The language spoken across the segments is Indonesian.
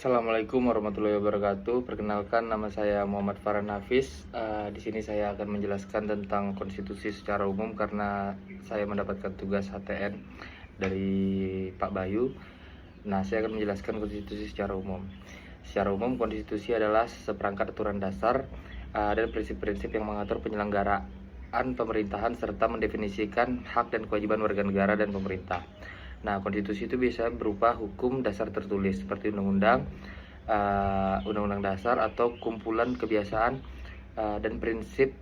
Assalamualaikum warahmatullahi wabarakatuh. Perkenalkan, nama saya Muhammad Farhan Hafiz. Di sini saya akan menjelaskan tentang konstitusi secara umum karena saya mendapatkan tugas HTN dari Pak Bayu. Nah, saya akan menjelaskan konstitusi secara umum. Secara umum, konstitusi adalah seperangkat aturan dasar dan prinsip-prinsip yang mengatur penyelenggaraan pemerintahan serta mendefinisikan hak dan kewajiban warga negara dan pemerintah. Nah, konstitusi itu bisa berupa hukum dasar tertulis seperti undang-undang, undang-undang dasar atau kumpulan kebiasaan dan prinsip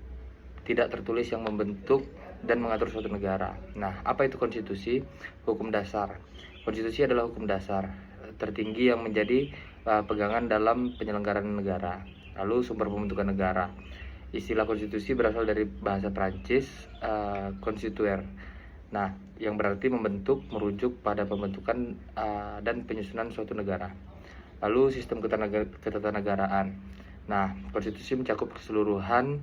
tidak tertulis yang membentuk dan mengatur suatu negara. Nah, apa itu konstitusi? Hukum dasar. Konstitusi adalah hukum dasar tertinggi yang menjadi pegangan dalam penyelenggaraan negara. Lalu sumber pembentukan negara. Istilah konstitusi berasal dari bahasa Prancis, constituer. Nah, yang berarti membentuk, merujuk pada pembentukan dan penyusunan suatu negara. Lalu sistem ketatanegaraan. Nah, konstitusi mencakup keseluruhan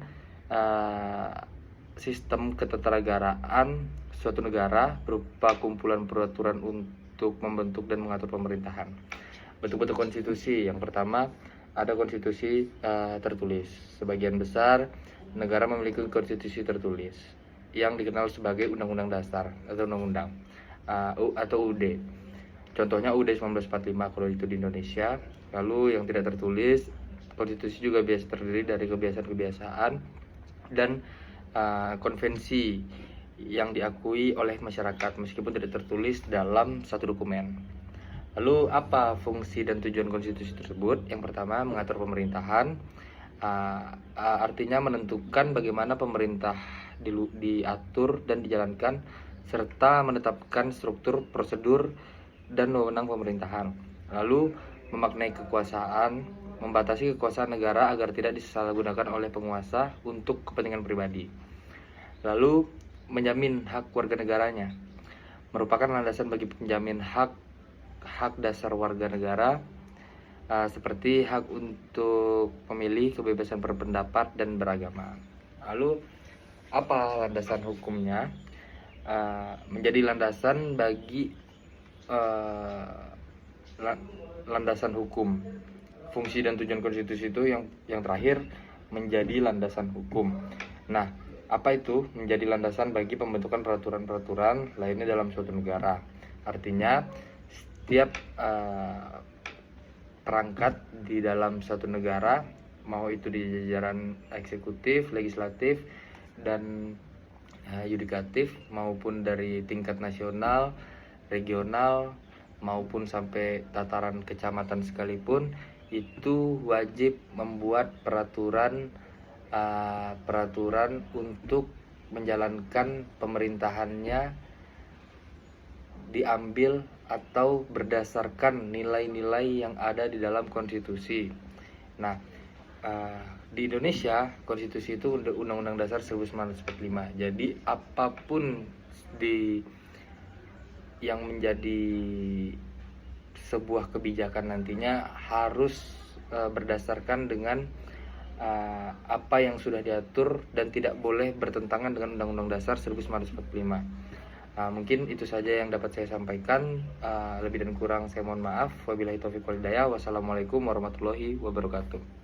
sistem ketatanegaraan suatu negara berupa kumpulan peraturan untuk membentuk dan mengatur pemerintahan. Bentuk-bentuk konstitusi. Yang pertama, ada konstitusi tertulis. Sebagian besar negara memiliki konstitusi tertulis yang dikenal sebagai Undang-Undang Dasar atau Undang-Undang atau UUD. Contohnya UUD 1945 kalau itu di Indonesia. Lalu yang tidak tertulis, konstitusi juga biasa terdiri dari kebiasaan-kebiasaan dan konvensi yang diakui oleh masyarakat meskipun tidak tertulis dalam satu dokumen. Lalu apa fungsi dan tujuan konstitusi tersebut? Yang pertama, mengatur pemerintahan. Artinya menentukan bagaimana pemerintah diatur dan dijalankan serta menetapkan struktur, prosedur, dan wewenang pemerintahan. Lalu memaknai kekuasaan, membatasi kekuasaan negara agar tidak disalahgunakan oleh penguasa untuk kepentingan pribadi. Lalu menjamin hak warga negaranya, merupakan landasan bagi penjamin hak dasar warga negara seperti hak untuk memilih, kebebasan berpendapat dan beragama. Lalu apa landasan hukumnya? Menjadi landasan bagi landasan hukum. Fungsi dan tujuan konstitusi itu yang terakhir menjadi landasan hukum. Nah, apa itu menjadi landasan bagi pembentukan peraturan-peraturan lainnya dalam suatu negara? Artinya setiap perangkat di dalam suatu negara, mau itu di jajaran eksekutif, legislatif, dan yudikatif, maupun dari tingkat nasional, regional, maupun sampai tataran kecamatan sekalipun, itu wajib membuat peraturan untuk menjalankan pemerintahannya diambil atau berdasarkan nilai-nilai yang ada di dalam konstitusi. Nah, di Indonesia konstitusi itu Undang-Undang Dasar 1945. Jadi apapun yang menjadi sebuah kebijakan nantinya harus berdasarkan dengan apa yang sudah diatur dan tidak boleh bertentangan dengan Undang-Undang Dasar 1945. Mungkin itu saja yang dapat saya sampaikan. Lebih dan kurang saya mohon maaf. Wabillahi taufiq wal hidayah. Wassalamualaikum warahmatullahi wabarakatuh.